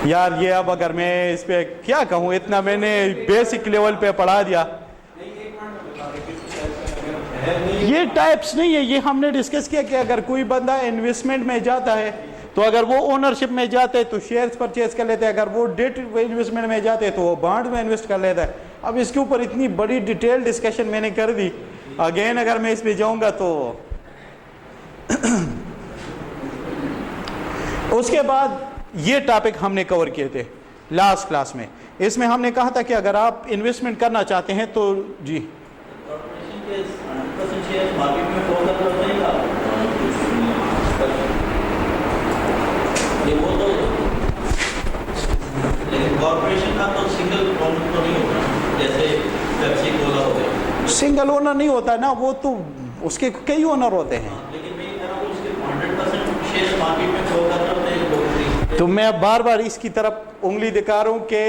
यार ये अब अगर मैं इस पे क्या कहूँ, इतना मैंने बेसिक लेवल पे पढ़ा दिया। ये टाइप्स नहीं है, ये हमने डिस्कस किया कि अगर कोई बंदा इन्वेस्टमेंट में जाता है तो अगर वो ओनरशिप में जाते हैं तो शेयर्स परचेज कर लेते हैं, अगर वो डेट इन्वेस्टमेंट में जाते हैं तो वो बॉन्ड में इन्वेस्ट कर लेता है। अब इसके ऊपर इतनी बड़ी डिटेल डिस्कशन मैंने कर दी, अगेन अगर मैं इस पे जाऊंगा तो उसके बाद ये टॉपिक हमने कवर किए थे लास्ट क्लास में। इसमें हमने कहा था कि अगर आप इन्वेस्टमेंट करना चाहते हैं तो जी कॉर्पोरेशन का तो सिंगल ओनर तो नहीं होता, जैसे पेप्सी कोला हो गया, सिंगल ओनर नहीं होता ना, वो तो उसके कई ओनर होते हैं। लेकिन मैं कह रहा हूँ उसके 100% शेयर मार्केट में शो कर रहे हैं। तो मैं बार बार इसकी तरफ उंगली दिखा रहा हूँ कि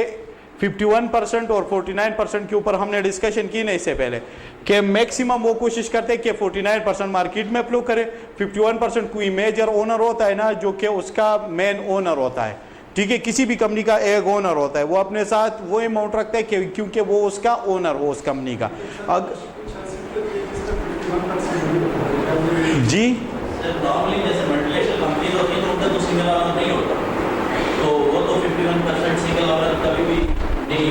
51% और 49% के ऊपर हमने डिस्कशन की ना इससे पहले कि मैक्सिमम वो कोशिश करते हैं कि 49% मार्केट में फ्लो करे, 51% कोई मेजर ओनर होता है ना जो कि उसका मेन ओनर होता है, ठीक है। किसी भी कंपनी का एक ओनर होता है, वो अपने साथ वो अमाउंट रखता है क्योंकि वो उसका ओनर हो उस कंपनी का। जी नॉर्मली जैसे मल्टीनेशनल कंपनी होती है तो उनका तो सिंगल ओनर नहीं होता, तो वो तो 51% सिंगल ओनर कभी भी नहीं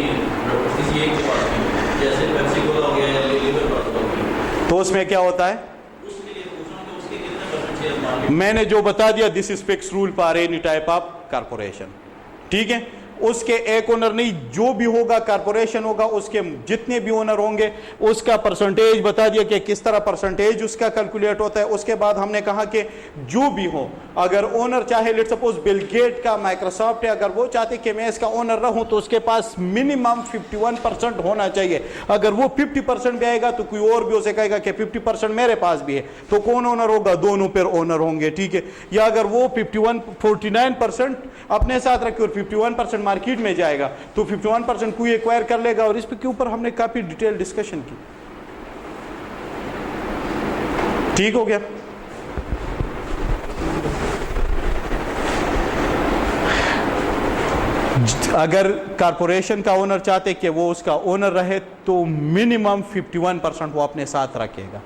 किसी एक के पास नहीं, जैसे पेप्सी कोला हो गया या लीवर हो गया। तो उसमें क्या होता है, उसके लिए पूछ रहा हूं कि उसके कितने परसेंट शेयर मार्केट। मैंने जो बता दिया, this is fix rule for any type of corporation, ठीक है। उसके एक ओनर नहीं, जो भी होगा कारपोरेशन होगा, उसके जितने भी ओनर होंगे उसका परसेंटेज बता दिया कि किस तरह परसेंटेज उसका कैलकुलेट होता है। उसके बाद हमने कहा कि जो भी हो, अगर ओनर चाहे, लेट्स सपोज बिल गेट का माइक्रोसॉफ्ट है, अगर वो चाहते कि मैं इसका ओनर रहूं तो उसके पास मिनिमम 51% होना चाहिए। अगर वो 50% भी आएगा तो कोई और भी उसे कहेगा कि 50% मेरे पास भी है, तो कौन ओनर होगा, दोनों पर ओनर होंगे, ठीक है। या अगर वो 49% अपने साथ रखे और 51% मार्केट में जाएगा तो 51% कोई एक्वायर कर लेगा। और इस के ऊपर हमने काफी डिटेल डिस्कशन की, ठीक हो गया। अगर कारपोरेशन का ओनर चाहते कि वो उसका ओनर रहे तो मिनिमम 51% वो अपने साथ रखेगा।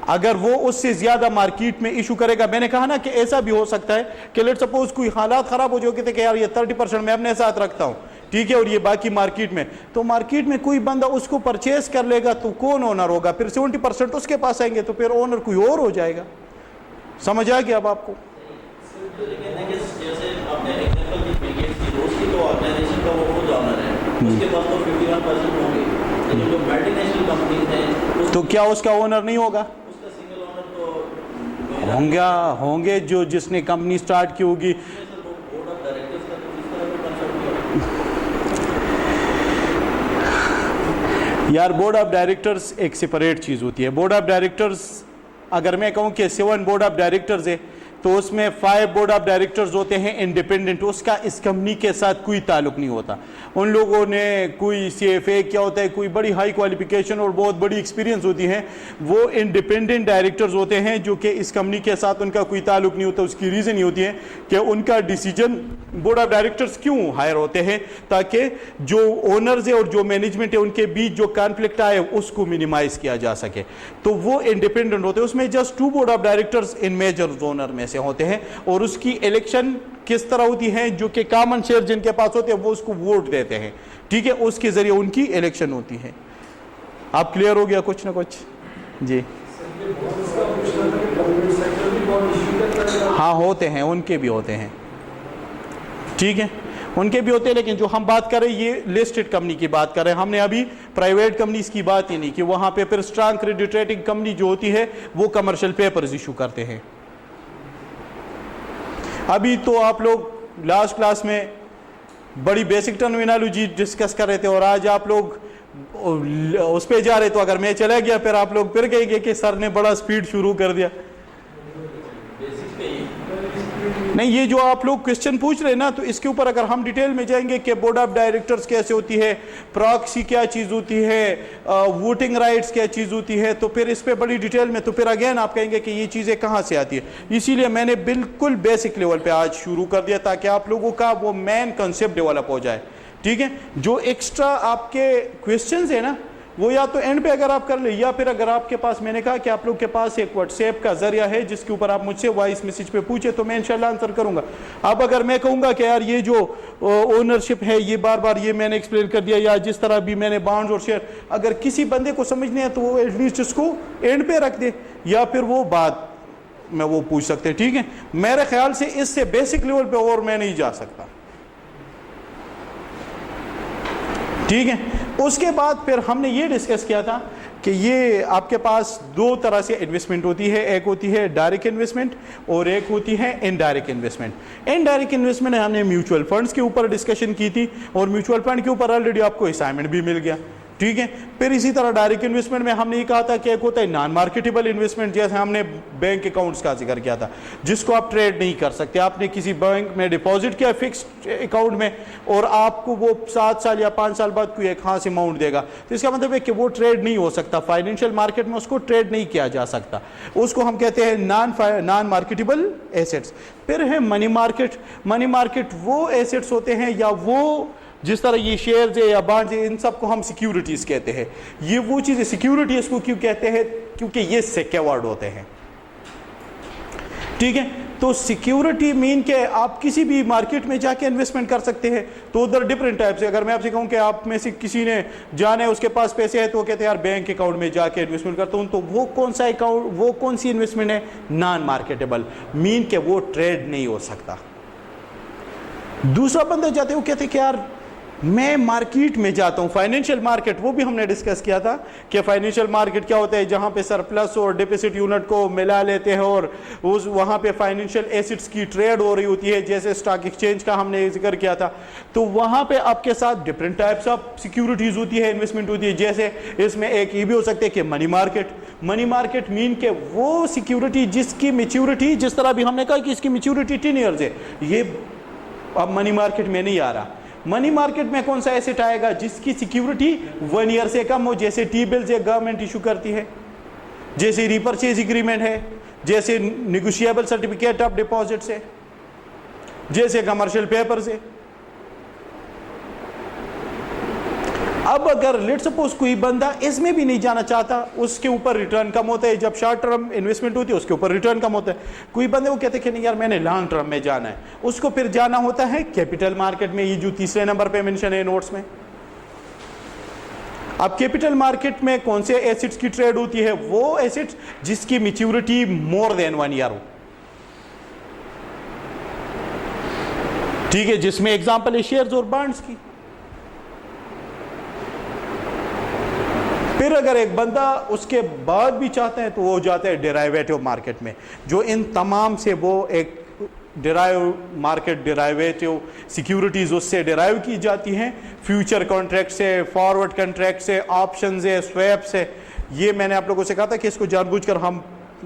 अगर वो उससे ज्यादा मार्केट में इशू करेगा, मैंने कहा ना कि ऐसा भी हो सकता है कि लेट्स सपोज कोई हालात खराब हो जाए कि यार ये 30% मैं अपने साथ रखता हूं, ठीक है, और ये बाकी मार्केट में, तो मार्केट में कोई बंदा उसको परचेज कर लेगा तो कौन ओनर होगा, फिर 70% उसके पास आएंगे तो फिर ओनर कोई और हो जाएगा। समझ आ गया अब आपको? तो क्या उसका ओनर नहीं होगा? होंगे जो जिसने कंपनी स्टार्ट की होगी। यार बोर्ड ऑफ डायरेक्टर्स एक सेपरेट चीज होती है। बोर्ड ऑफ डायरेक्टर्स, अगर मैं कहूं कि 7 बोर्ड ऑफ डायरेक्टर्स है तो उसमें 5 बोर्ड ऑफ डायरेक्टर्स होते हैं इंडिपेंडेंट, उसका इस कंपनी के साथ कोई ताल्लुक नहीं होता। उन लोगों ने कोई CFA क्या होता है, कोई बड़ी हाई क्वालिफिकेशन और बहुत बड़ी एक्सपीरियंस होती है, वो इंडिपेंडेंट डायरेक्टर्स होते हैं जो कि इस कंपनी के साथ उनका कोई ताल्लुक नहीं होता। उसकी रीज़न ये होती है कि उनका डिसीजन, बोर्ड ऑफ डायरेक्टर्स क्यों हायर होते हैं, ताकि जो ओनर्स है और जो मैनेजमेंट है उनके बीच जो कॉन्फ्लिक्ट आए उसको मिनिमाइज किया जा सके, तो वो इंडिपेंडेंट होते हैं। उसमें जस्ट 2 बोर्ड ऑफ डायरेक्टर्स इन मेजर ओनर में से होते हैं, और उसकी इलेक्शन किस तरह होती है, जो कि कॉमन शेयर जिनके पास होते हैं वो उसको वोट देते हैं, ठीक है, उसके जरिए उनकी इलेक्शन होती है। आप क्लियर हो गया कुछ ना कुछ? जी हाँ होते हैं, उनके भी होते हैं, ठीक है, उनके भी होते हैं। लेकिन जो हम बात कर रहे हैं ये लिस्टेड कंपनी की बात कर रहे हैं, हमने अभी प्राइवेट कंपनीज की बात ही नहीं की। वहां पे फिर स्ट्रांग क्रेडिट रेटिंग कंपनी जो होती है वो कमर्शियल पेपर्स इशू करते हैं। अभी तो आप लोग लास्ट क्लास में बड़ी बेसिक टर्मिनोलॉजी डिस्कस कर रहे थे और आज आप लोग उस पे जा रहे, तो अगर मैं चला गया फिर आप लोग फिर कहेंगे कि सर ने बड़ा स्पीड शुरू कर दिया। नहीं, ये जो आप लोग क्वेश्चन पूछ रहे हैं ना, तो इसके ऊपर अगर हम डिटेल में जाएंगे कि बोर्ड ऑफ डायरेक्टर्स कैसे होती है, प्रॉक्सी क्या चीज़ होती है, वोटिंग राइट्स क्या चीज़ होती है, तो फिर इस पे बड़ी डिटेल में तो फिर अगेन आप कहेंगे कि ये चीज़ें कहाँ से आती है। इसीलिए मैंने बिल्कुल बेसिक लेवल पे आज शुरू कर दिया ताकि आप लोगों का वो मेन कंसेप्ट डेवलप हो जाए। ठीक है, जो एक्स्ट्रा आपके क्वेश्चंस है ना, वो या तो एंड पे अगर आप कर ले, या फिर अगर आपके पास, मैंने कहा कि आप लोग के पास एक व्हाट्सएप का जरिया है जिसके ऊपर आप मुझसे वॉइस मैसेज पे पूछे तो मैं इंशाल्लाह आंसर करूंगा। अब अगर मैं कहूंगा कि यार ये जो ओनरशिप है ये बार बार ये मैंने एक्सप्लेन कर दिया, या जिस तरह भी मैंने बॉन्ड्स और शेयर, अगर किसी बंदे को समझने है तो वो एटलीस्ट इसको एंड पे रख दे, या फिर वो बात में वो पूछ सकते हैं। ठीक है, मेरे ख्याल से इससे बेसिक लेवल पे और मैं नहीं जा सकता। ठीक है, उसके बाद फिर हमने ये डिस्कस किया था कि ये आपके पास दो तरह से इन्वेस्टमेंट होती है, एक होती है डायरेक्ट इन्वेस्टमेंट और एक होती है इनडायरेक्ट इन्वेस्टमेंट। इनडायरेक्ट इन्वेस्टमेंट हमने म्यूचुअल फंड्स के ऊपर डिस्कशन की थी और म्यूचुअल फंड के ऊपर ऑलरेडी आपको असाइनमेंट भी मिल गया। ठीक है, फिर इसी तरह डायरेक्ट इन्वेस्टमेंट में हमने ये कहा था कि एक होता है नॉन मार्केटेबल इन्वेस्टमेंट, जैसे हमने बैंक अकाउंट्स का जिक्र किया था, जिसको आप ट्रेड नहीं कर सकते। आपने किसी बैंक में डिपॉजिट किया फिक्स्ड अकाउंट में और आपको वो 7 साल या 5 साल बाद कोई एक खास अमाउंट देगा, तो इसका मतलब है कि वो ट्रेड नहीं हो सकता। फाइनेंशियल मार्केट में उसको ट्रेड नहीं किया जा सकता, उसको हम कहते हैं नॉन मार्केटेबल एसेट्स। फिर है मनी मार्केट। मनी मार्केट वो एसेट्स होते हैं, या वो जिस तरह ये शेयर्स है या बॉन्ड्स है, इन सबको हम सिक्योरिटीज कहते हैं। ये वो चीजें, सिक्योरिटी इसको क्यों कहते हैं, क्योंकि ये सिक्योर्ड होते हैं। ठीक है, तो सिक्योरिटी मीन के आप किसी भी मार्केट में जाके इन्वेस्टमेंट कर सकते हैं। तो उधर डिफरेंट टाइप से, अगर मैं आपसे कहूं कि आप में से किसी ने जाने उसके पास पैसे है तो वो कहते हैं यार बैंक अकाउंट में जाके इन्वेस्टमेंट करता हूं, तो वो कौन सा अकाउंट, वो कौन सी इन्वेस्टमेंट है, नॉन मार्केटेबल, मीन के वो ट्रेड नहीं हो सकता। दूसरा बंदा जाते हैं वो कहते हैं कि यार मैं मार्केट में जाता हूं, फाइनेंशियल मार्केट, वो भी हमने डिस्कस किया था कि फाइनेंशियल मार्केट क्या होता है, जहां पे सरप्लस और डिफिसिट यूनिट को मिला लेते हैं और उस वहां पे फाइनेंशियल एसेट्स की ट्रेड हो रही होती है, जैसे स्टॉक एक्सचेंज का हमने जिक्र किया था। तो वहां पे आपके साथ डिफरेंट टाइप्स ऑफ सिक्योरिटीज होती है, इन्वेस्टमेंट होती है। जैसे इसमें एक ये भी हो सकते हैं कि money market. Money market mean के वो सिक्योरिटी जिसकी मैच्योरिटी, जिस तरह भी हमने कहा कि इसकी मैच्योरिटी 10 ईयर्स है, ये अब मनी मार्केट में नहीं आ रहा। मनी मार्केट में कौन सा एसेट आएगा जिसकी सिक्योरिटी 1 ईयर से कम हो, जैसे टी बिल्स गवर्नमेंट इशू करती है, जैसे रिपर्चेज एग्रीमेंट है, जैसे निगोशिएबल सर्टिफिकेट ऑफ डिपॉजिट्स है, जैसे कमर्शियल पेपर्स है। अब अगर लेट सपोज कोई बंदा इसमें भी नहीं जाना चाहता, उसके ऊपर रिटर्न कम होता है, जब शॉर्ट टर्म इन्वेस्टमेंट होती है उसके ऊपर रिटर्न कम होता है। कोई बंदे वो कहते हैं कि नहीं यार मैंने लॉन्ग टर्म में जाना है, उसको फिर जाना होता है कैपिटल मार्केट में, ये जो तीसरे नंबर पे मेंशन है नोट्स में। अब कैपिटल मार्केट में कौन से एसेट्स की ट्रेड होती है, वो एसेट्स जिसकी मैच्योरिटी मोर देन 1 ईयर हो। ठीक है, जिसमें एग्जांपल है शेयर्स और बॉन्ड्स की। फिर अगर एक बंदा उसके बाद भी चाहता है तो वो जाता है डेराइवेटिव मार्केट में, जो इन तमाम से वो एक डेराइव मार्केट, डेराइवेटिव सिक्योरिटीज उससे डेराइव की जाती हैं, फ्यूचर कॉन्ट्रैक्ट से, फॉरवर्ड कॉन्ट्रैक्ट से, ऑप्शन से, स्वैप से। ये मैंने आप लोगों से कहा था कि इसको जानबूझकर हम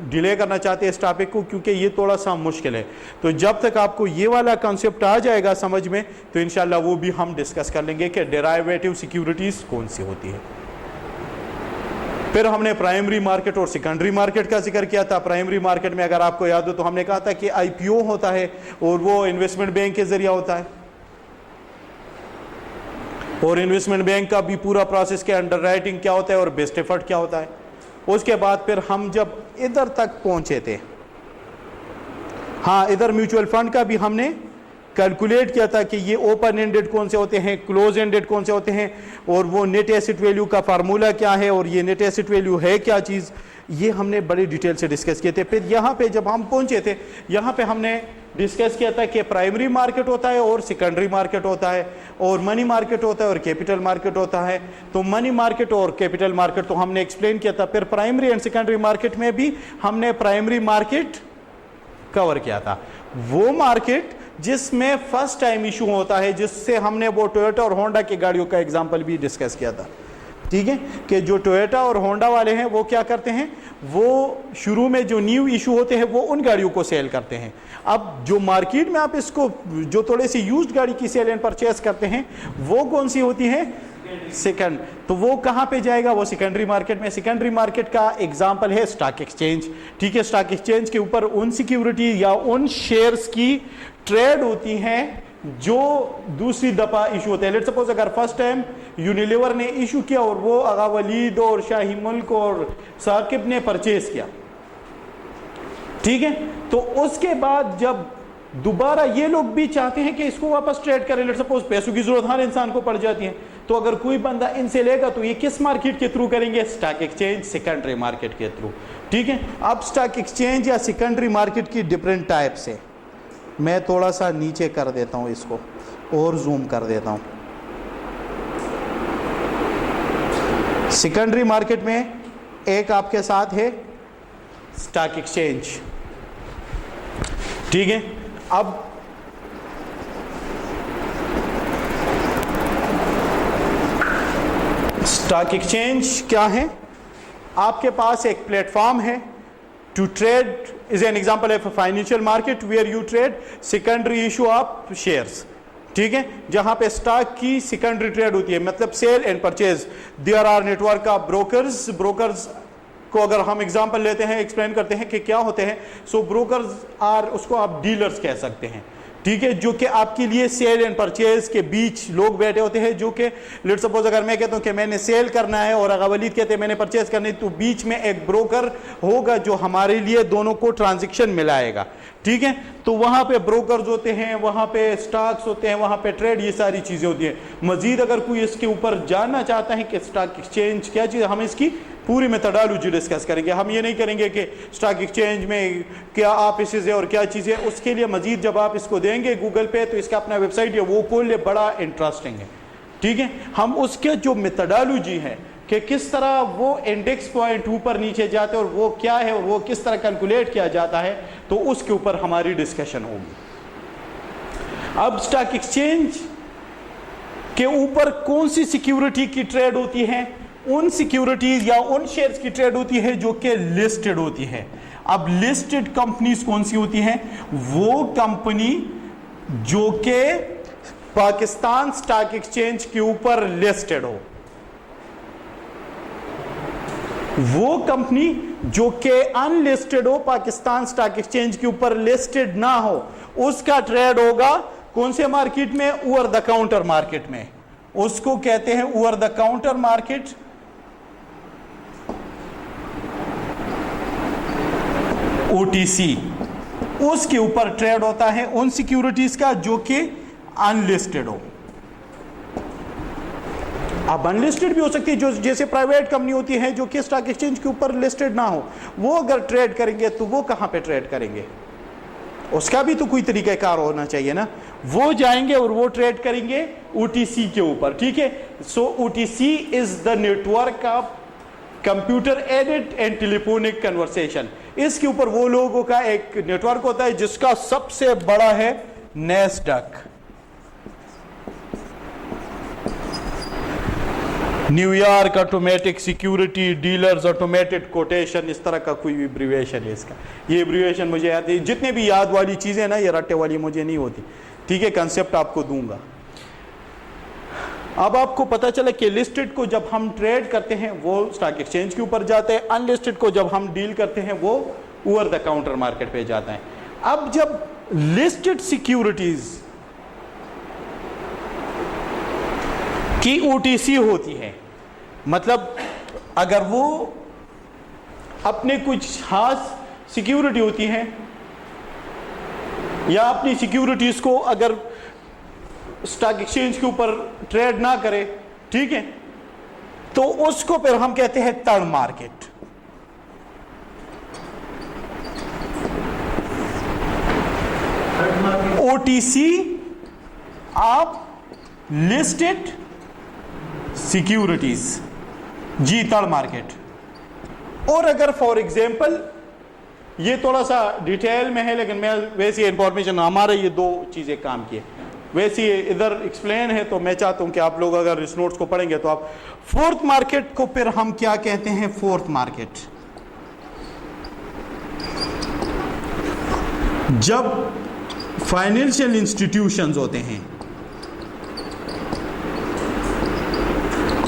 डिले करना चाहते हैं इस टॉपिक को, क्योंकि ये थोड़ा सा मुश्किल है। तो जब तक आपको ये वाला कॉन्सेप्ट आ जाएगा समझ में, तो इंशाल्लाह वो भी हम डिस्कस कर लेंगे कि डेराइवेटिव सिक्योरिटीज कौन सी होती है। फिर हमने प्राइमरी मार्केट और सेकेंडरी मार्केट का जिक्र किया था। प्राइमरी मार्केट में अगर आपको याद हो तो हमने कहा था कि आईपीओ होता है और वो इन्वेस्टमेंट बैंक के जरिए होता है, और इन्वेस्टमेंट बैंक का भी पूरा प्रोसेस के अंडरराइटिंग क्या होता है और बेस्ट एफर्ट क्या होता है। उसके बाद फिर हम जब इधर तक पहुंचे थे, हाँ इधर म्यूचुअल फंड का भी हमने कैलकुलेट किया था कि ये ओपन एंडेड कौन से होते हैं, क्लोज एंडेड कौन से होते हैं, और वो नेट एसेट वैल्यू का फार्मूला क्या है, और ये नेट एसेट वैल्यू है क्या चीज़, ये हमने बड़ी डिटेल से डिस्कस किए थे। फिर यहाँ पे जब हम पहुँचे थे, यहाँ पे हमने डिस्कस किया था कि प्राइमरी मार्केट होता है और सेकेंडरी मार्केट होता है, और मनी मार्केट होता है और कैपिटल मार्केट होता है। तो मनी मार्केट और कैपिटल मार्केट तो हमने एक्सप्लेन किया था। फिर प्राइमरी एंड सेकेंडरी मार्केट में भी हमने प्राइमरी मार्केट कवर किया था, वो मार्केट जिसमें फर्स्ट टाइम इशू होता है, जिससे हमने वो टोयोटा और होंडा की गाड़ियों का एग्जाम्पल भी डिस्कस किया था। ठीक है, कि जो टोयोटा और होंडा वाले हैं वो क्या करते हैं, वो शुरू में जो न्यू इशू होते हैं वो उन गाड़ियों को सेल करते हैं। अब जो मार्केट में आप इसको जो थोड़े सी यूज्ड गाड़ी की सेल एंड परचेस करते हैं वो कौन सी होती है, सेकंड। तो वो कहाँ पे जाएगा, वो सेकेंडरी मार्केट में। सेकेंडरी मार्केट का एग्जांपल है स्टॉक एक्सचेंज। ठीक है, स्टॉक एक्सचेंज के ऊपर उन सिक्योरिटी या उन शेयर्स की ट्रेड होती हैं जो दूसरी दफा इशू होते हैं। लेट्स सपोज अगर फर्स्ट टाइम यूनिलीवर ने इशू किया और वो आगा वलीद और शाही मुल्क और साकिब ने परचेज किया, ठीक है, तो उसके बाद जब दोबारा ये लोग भी चाहते हैं कि इसको वापस ट्रेड करें, लेट्स सपोज पैसों की जरूरत हर इंसान को पड़ जाती है, तो अगर कोई बंदा इनसे लेगा तो ये किस मार्केट के थ्रू करेंगे, स्टॉक एक्सचेंज, सेकेंडरी मार्केट के थ्रू। ठीक है, अब स्टॉक एक्सचेंज या सेकेंडरी मार्केट की डिफरेंट टाइप्स है। मैं थोड़ा सा नीचे कर देता हूं इसको और जूम कर देता हूं। सेकेंडरी मार्केट में एक आपके साथ है स्टॉक एक्सचेंज। ठीक है, अब स्टॉक एक्सचेंज क्या है, आपके पास एक प्लेटफॉर्म है to trade, is an example of financial market where you trade secondary issue of shares. ठीक है, जहां पे स्टॉक की सेकेंडरी ट्रेड होती है, मतलब sell and purchase. There are network of brokers. Brokers को अगर हम एग्जांपल लेते हैं, एक्सप्लेन करते हैं कि क्या होते हैं, सो ब्रोकर्स आर, उसको आप डीलर्स कह सकते हैं। ठीक है, जो कि आपके लिए सेल एंड परचेज के बीच लोग बैठे होते हैं, जो कि लेट्स सपोज अगर मैं कहता हूं कि मैंने सेल करना है और अगर वलीद कहते हैं मैंने परचेज करनी, तो बीच में एक ब्रोकर होगा जो हमारे लिए दोनों को ट्रांजैक्शन मिलाएगा। ठीक है, तो वहां पे ब्रोकर्स होते हैं, वहां पे स्टॉक्स होते हैं, वहां पे ट्रेड, ये सारी चीजें होती है। मजीद अगर कोई इसके ऊपर जानना चाहता है कि स्टॉक एक्सचेंज क्या चीज, हम इसकी पूरी मेथोडोलॉजी डिस्कस करेंगे। हम ये नहीं करेंगे कि स्टॉक एक्सचेंज में क्या ऑफिसेज है और क्या चीज़ें, उसके लिए मजीद जब आप इसको देंगे गूगल पे तो इसका अपना वेबसाइट है, वो खोल ले, बड़ा इंटरेस्टिंग है। ठीक है, हम उसके जो मेथोडोलॉजी है कि किस तरह वो इंडेक्स पॉइंट ऊपर नीचे जाते हैं और वो क्या है और वो किस तरह कैलकुलेट किया जाता है, तो उसके ऊपर हमारी डिस्कशन होगी। अब स्टॉक एक्सचेंज के ऊपर कौन सी सिक्योरिटी की ट्रेड होती है, उन सिक्योरिटीज या उन शेयर्स की ट्रेड होती है जो कि लिस्टेड होती है। अब लिस्टेड कंपनीज कौन सी होती हैं, वो कंपनी जो कि पाकिस्तान स्टॉक एक्सचेंज के ऊपर लिस्टेड हो, वो कंपनी जो कि अनलिस्टेड हो, पाकिस्तान स्टॉक एक्सचेंज के ऊपर लिस्टेड ना हो, उसका ट्रेड होगा कौन से मार्केट में, ओवर द काउंटर मार्केट में। उसको कहते हैं over the counter market, OTC। उसके ऊपर ट्रेड होता है उन सिक्योरिटीज का जो कि अनलिस्टेड हो। अब अनलिस्टेड भी हो सकती है, जो जैसे प्राइवेट कंपनी होती है जो कि स्टॉक एक्सचेंज के ऊपर लिस्टेड ना हो, वो अगर ट्रेड करेंगे तो वो कहां पे ट्रेड करेंगे, उसका भी तो कोई तरीकाकार होना चाहिए ना। वो जाएंगे और वो ट्रेड करेंगे OTC के ऊपर। ठीक है, सो OTC is the network of computer aided and telephonic conversation. इसके ऊपर वो लोगों का एक नेटवर्क होता है जिसका सबसे बड़ा है Nasdaq, New York automatic security dealers automated quotation, इस तरह का कोई भी एब्रिविएशन है इसका। ये एब्रिविएशन मुझे याद है, जितने भी याद वाली चीजें ना ये रट्टे वाली मुझे नहीं होती। ठीक है, कंसेप्ट आपको दूंगा। अब आपको पता चला कि लिस्टेड को जब हम ट्रेड करते हैं वो स्टॉक एक्सचेंज के ऊपर जाते हैं, अनलिस्टेड को जब हम डील करते हैं वो ओवर द काउंटर मार्केट पे जाता है। अब जब लिस्टेड सिक्योरिटीज की OTC होती है, मतलब अगर वो अपने कुछ खास सिक्योरिटी होती है या अपनी सिक्योरिटीज को अगर स्टॉक एक्सचेंज के ऊपर ट्रेड ना करे, ठीक है, तो उसको फिर हम कहते हैं third market. OTC of listed securities, जी थर्ड मार्केट। और अगर फॉर एग्जांपल, ये थोड़ा सा डिटेल में है लेकिन मैं वैसी इंफॉर्मेशन, हमारे ये दो चीजें काम किए, वैसे ही इधर एक्सप्लेन है, तो मैं चाहता हूं कि आप लोग अगर इस नोट्स को पढ़ेंगे तो आप फोर्थ मार्केट को फिर हम क्या कहते हैं, फोर्थ मार्केट। जब फाइनेंशियल इंस्टीट्यूशंस होते हैं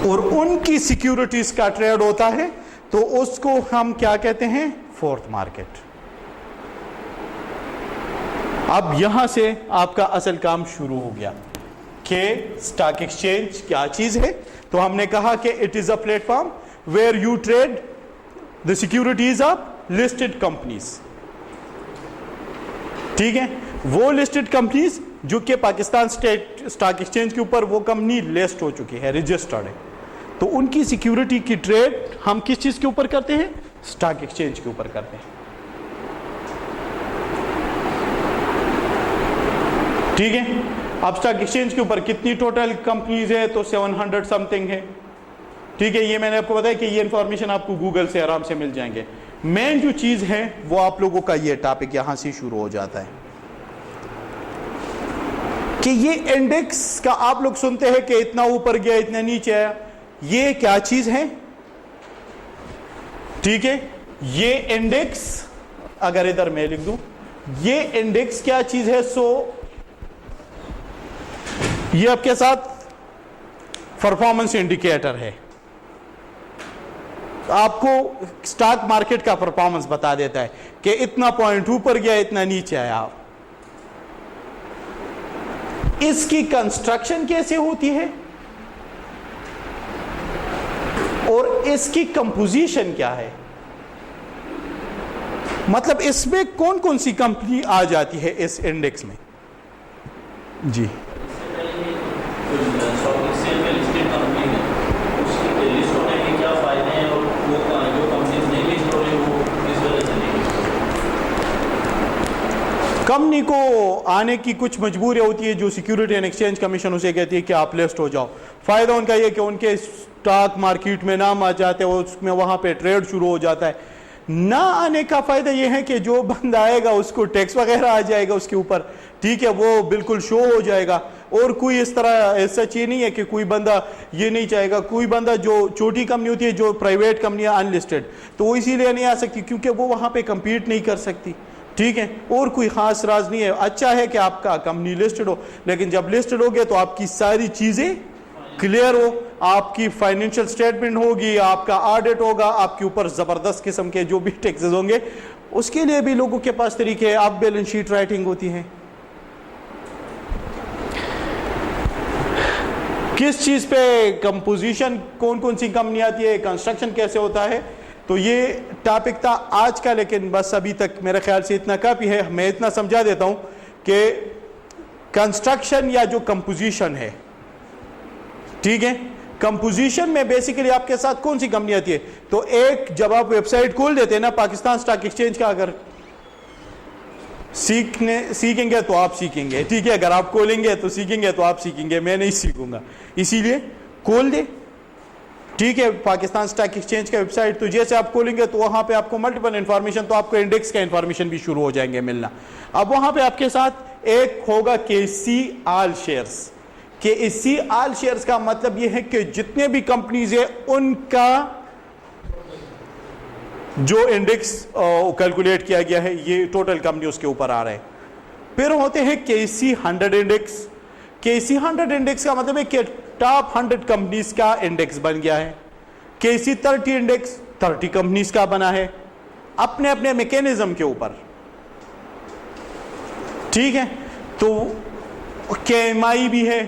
और उनकी सिक्योरिटीज का ट्रेड होता है तो उसको हम क्या कहते हैं, फोर्थ मार्केट। अब यहां से आपका असल काम शुरू हो गया कि स्टॉक एक्सचेंज क्या चीज है। तो हमने कहा कि it is a platform where you trade the securities of listed companies. ठीक है, वो लिस्टेड कंपनीज जो कि पाकिस्तान स्टेट स्टॉक एक्सचेंज के ऊपर वो कंपनी लिस्ट हो चुकी है, रजिस्टर्ड है, तो उनकी सिक्योरिटी की ट्रेड हम किस चीज के ऊपर करते हैं, स्टॉक एक्सचेंज के ऊपर करते हैं। ठीक है, अब स्टॉक एक्सचेंज के ऊपर कितनी टोटल कंपनीज है, तो 700 समथिंग है। ठीक है, ये मैंने आपको बताया कि ये इंफॉर्मेशन आपको गूगल से आराम से मिल जाएंगे। मेन जो चीज है वो आप लोगों का ये टॉपिक यहां से शुरू हो जाता है कि ये इंडेक्स का आप लोग सुनते हैं कि इतना ऊपर गया इतना नीचे आया, ये क्या चीज है। ठीक है, ये इंडेक्स अगर इधर मैं लिख दूं, ये इंडेक्स क्या चीज है, सो ये आपके साथ परफॉर्मेंस इंडिकेटर है, आपको स्टॉक मार्केट का परफॉर्मेंस बता देता है कि इतना पॉइंट ऊपर गया इतना नीचे आया। इसकी कंस्ट्रक्शन कैसे होती है और इसकी कंपोजिशन क्या है, मतलब इसमें कौन कौन सी कंपनी आ जाती है इस इंडेक्स में। जी, कंपनी को आने की कुछ मजबूरियां होती है, जो सिक्योरिटी एंड एक्सचेंज कमीशन उसे कहती है कि आप लिस्ट हो जाओ। फायदा उनका यह कि उनके स्टॉक मार्केट में नाम आ जाते हैं, उसमें वहां पे ट्रेड शुरू हो जाता है। ना आने का फायदा यह है कि जो बंदा आएगा उसको टैक्स वगैरह आ जाएगा उसके ऊपर। ठीक है, वो बिल्कुल शो हो जाएगा। और कोई इस तरह सच ये नहीं है कि कोई बंदा ये नहीं चाहेगा, कोई बंदा जो छोटी कंपनी होती है, जो प्राइवेट कंपनियां अनलिस्टेड, तो वो इसीलिए नहीं आ सकती क्योंकि वो वहां पे कंपीट नहीं कर सकती। ठीक है, और कोई खास राज नहीं है। अच्छा है कि आपका कंपनी लिस्टेड हो, लेकिन जब लिस्टेड हो गया तो आपकी सारी चीजें क्लियर हो, आपकी फाइनेंशियल स्टेटमेंट होगी, आपका ऑडिट होगा, आपके ऊपर जबरदस्त किस्म के जो भी टैक्सेस होंगे, उसके लिए भी लोगों के पास तरीके हैं। आप बैलेंस शीट राइटिंग होती है, किस चीज पे कंपोजिशन, कौन कौन सी कंपनी आती है, कंस्ट्रक्शन कैसे होता है, तो ये टॉपिक था आज का। लेकिन बस अभी तक मेरे ख्याल से इतना काफी है। मैं इतना समझा देता हूं कि कंस्ट्रक्शन या जो कंपोजिशन है, ठीक है, कंपोजिशन में बेसिकली आपके साथ कौन सी कंपनी आती है, तो एक जब आप वेबसाइट खोल देते हैं ना पाकिस्तान स्टॉक एक्सचेंज का, अगर सीखेंगे तो आप सीखेंगे। ठीक है, अगर आप खोलेंगे तो सीखेंगे, तो आप सीखेंगे, मैं नहीं सीखूंगा, इसीलिए खोल दे। ठीक है, पाकिस्तान स्टॉक एक्सचेंज का वेबसाइट, तो जैसे आप खोलेंगे तो वहां पे आपको मल्टीपल इंफॉर्मेशन, तो आपको इंडेक्स का इंफॉर्मेशन भी शुरू हो जाएंगे मिलना। अब वहां पे आपके साथ एक होगा KC all shares. KC all shares का मतलब यह है कि जितने भी कंपनीज है उनका जो इंडेक्स कैलकुलेट किया गया है, ये टोटल कंपनी उसके ऊपर आ रहे हैं। फिर होते हैं KC 100 इंडेक्स। KC 100 इंडेक्स का मतलब है कि टॉप 100 कंपनीज का इंडेक्स बन गया है। KC 30 इंडेक्स 30 कंपनीज का बना है, अपने अपने मैकेनिज्म के ऊपर। ठीक है, तो KMI भी है,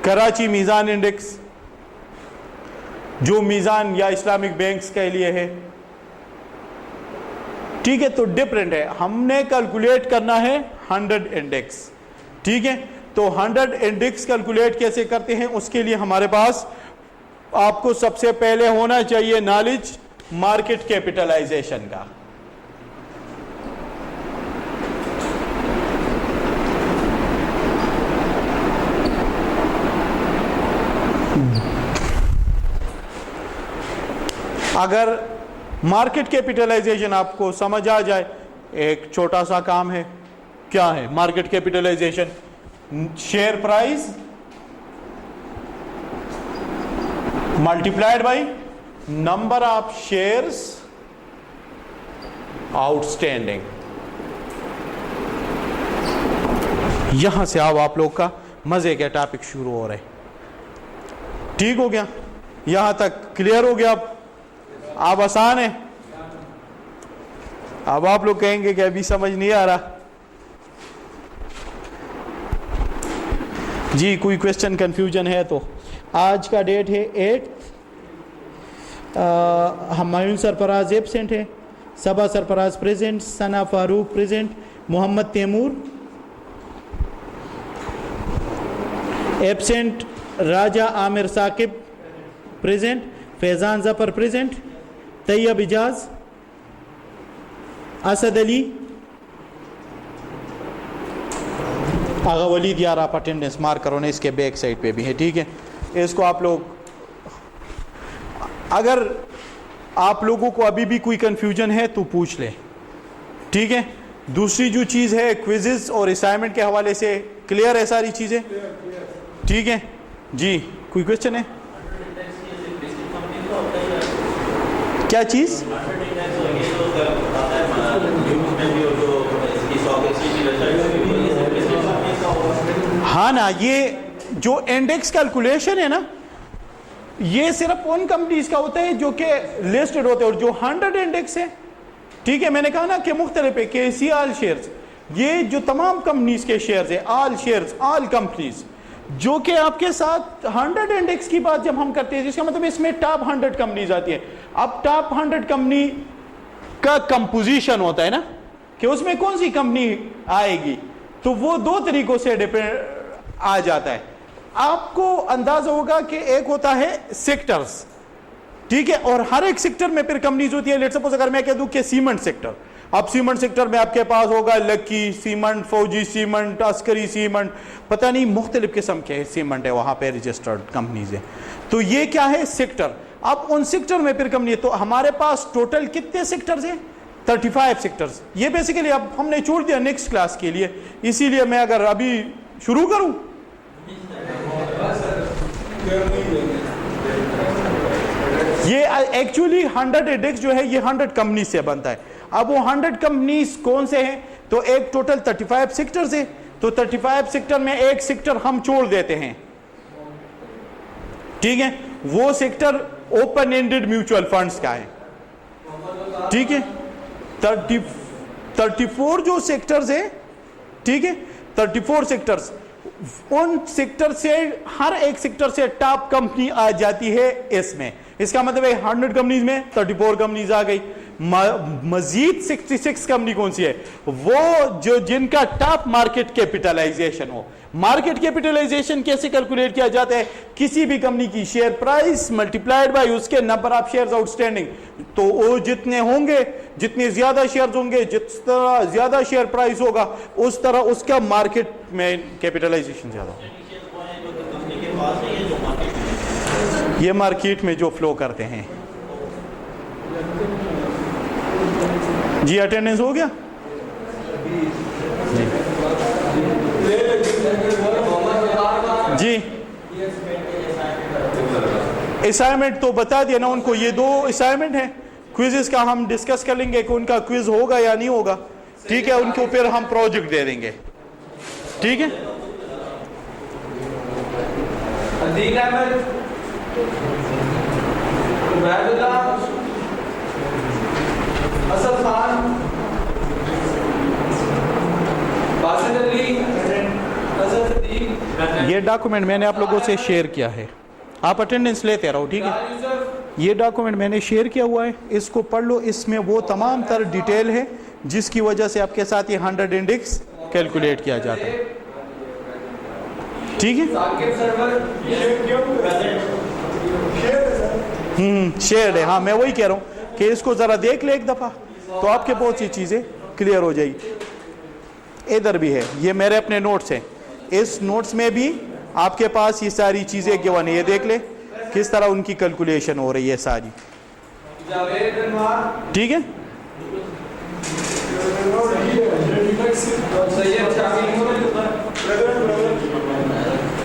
कराची मीजान इंडेक्स, जो मीजान या इस्लामिक बैंक्स के लिए है। ठीक है, तो डिफरेंट है। हमने कैलकुलेट करना है 100 इंडेक्स। ठीक है, तो 100 इंडेक्स कैलकुलेट कैसे करते हैं, उसके लिए हमारे पास आपको सबसे पहले होना चाहिए नॉलेज मार्केट कैपिटलाइजेशन का। अगर मार्केट कैपिटलाइजेशन आपको समझ आ जाए, एक छोटा सा काम है, क्या है? Market capitalisation, share price multiplied by number of shares outstanding. यहां से अब आप लोग का मजे का टॉपिक शुरू हो रहा है। ठीक हो गया? यहां तक क्लियर हो गया? अब आसान है। अब आप लोग कहेंगे कि अभी समझ नहीं आ रहा। जी कोई क्वेश्चन कंफ्यूजन है तो? आज का डेट है 8। हुमायूं सरफराज एब्सेंट है, सबा सरफराज प्रेजेंट, सना फारूक प्रेजेंट, मोहम्मद तैमूर एब्सेंट, राजा आमिर साकिब प्रेजेंट, फैजान जफर प्रेजेंट, तैयब इजाज, असद अली, आगा वलीद। यार आप अटेंडेंस मार्क करो ना, इसके बैक साइड पे भी है, ठीक है? इसको आप लोग, अगर आप लोगों को अभी भी कोई कंफ्यूजन है तो पूछ लें, ठीक है? दूसरी जो चीज़ है क्विज़ेस और असाइनमेंट के हवाले से क्लियर है सारी चीज़ें, ठीक है जी? कोई क्वेश्चन है? क्या चीज़? हाँ ना, ये जो इंडेक्स कैलकुलेशन है ना, ये सिर्फ उन कंपनीज का होता है जो कि लिस्टेड होते हैं, और जो 100 इंडेक्स है, ठीक है? मैंने कहा ना कि मुख्तलिफ है, केसी ऑल शेयर्स, ये जो तमाम कंपनीज के शेयर्स है, ऑल शेयर्स ऑल कंपनीज, जो कि आपके साथ 100 इंडेक्स की बात जब हम करते हैं, जिसका मतलब इसमें टॉप 100 कंपनीज आती है। अब टॉप 100 कंपनी का कंपोजिशन होता है ना, कि उसमें कौन सी कंपनी आएगी, तो वो दो तरीकों से डिपेंड आ जाता है। आपको अंदाजा होगा कि एक होता है सेक्टर्स, ठीक है? और हर एक सेक्टर में फिर कंपनीज होती है। लेट्स सपोज अगर मैं कह दूं कि सीमेंट सेक्टर, अब सीमेंट सेक्टर में आपके पास होगा लकी सीमेंट, फौजी सीमेंट, अस्करी सीमेंट, पता नहीं मुख्तलिफ किस्म के सीमेंट है वहां पे रजिस्टर्ड कंपनीज है। तो ये क्या है? सेक्टर। अब उन सेक्टर में फिर कंपनी, तो हमारे पास टोटल कितने सेक्टर्स हैं? 35 सेक्टर्स। ये बेसिकली अब हमने छोड़ दिया नेक्स्ट क्लास के लिए, इसीलिए मैं अगर अभी शुरू करूं, ये एक्चुअली 100 इंडेक्स जो है ये 100 कंपनी से बनता है। अब वो 100 कंपनीज कौन से हैं? तो एक टोटल 35 सेक्टर्स है, तो 35 सेक्टर में एक सेक्टर हम छोड़ देते हैं, ठीक है? वो sector open ended mutual funds का है, ठीक है? 34 जो सेक्टर्स है, ठीक है? 34 सेक्टर्स, उन सेक्टर से हर एक सेक्टर से टॉप कंपनी आ जाती है इसमें। इसका मतलब है 100 कंपनीज में 34 कंपनीज आ गई। मजीद 66 कंपनी कौन सी है? वो जो जिनका टॉप मार्केट कैपिटलाइजेशन हो। मार्केट कैपिटलाइजेशन कैसे कैलकुलेट किया जाता है? किसी भी कंपनी की शेयर प्राइस मल्टीप्लाइड बाय उसके नंबर ऑफ शेयर्स आउटस्टैंडिंग। तो वो जितने होंगे, जितने ज्यादा शेयर्स होंगे, जिस तरह ज्यादा शेयर प्राइस होगा, उस तरह उसका मार्केट में कैपिटलाइजेशन ज्यादा होगा। ये मार्केट में जो फ्लो करते हैं। जी अटेंडेंस हो गया? जी असाइनमेंट तो बता दिया ना उनको, ये 2 असाइनमेंट है। क्विज़ेस का हम डिस्कस कर लेंगे कि उनका क्विज होगा या नहीं होगा, ठीक है? उनको फिर हम प्रोजेक्ट दे देंगे, ठीक है? ये डॉक्यूमेंट मैंने आप लोगों से शेयर किया है, आप अटेंडेंस लेते रहो, ठीक है? ये डॉक्यूमेंट मैंने शेयर किया हुआ है, इसको पढ़ लो। इसमें वो तमाम तर डिटेल है जिसकी वजह से आपके साथ ये 100 इंडेक्स कैलकुलेट किया जाता है, ठीक है? शेयर है, हाँ मैं वही कह रहा हूँ कि इसको जरा देख ले एक दफा, तो आपके बहुत सी चीजें क्लियर हो जाएगी। इधर भी है, ये मेरे अपने नोट्स हैं, इस नोट्स में भी आपके पास ये सारी चीजें गिवन है। ये देख ले किस तरह उनकी कैलकुलेशन हो रही है सारी, ठीक है? सही है, अच्छा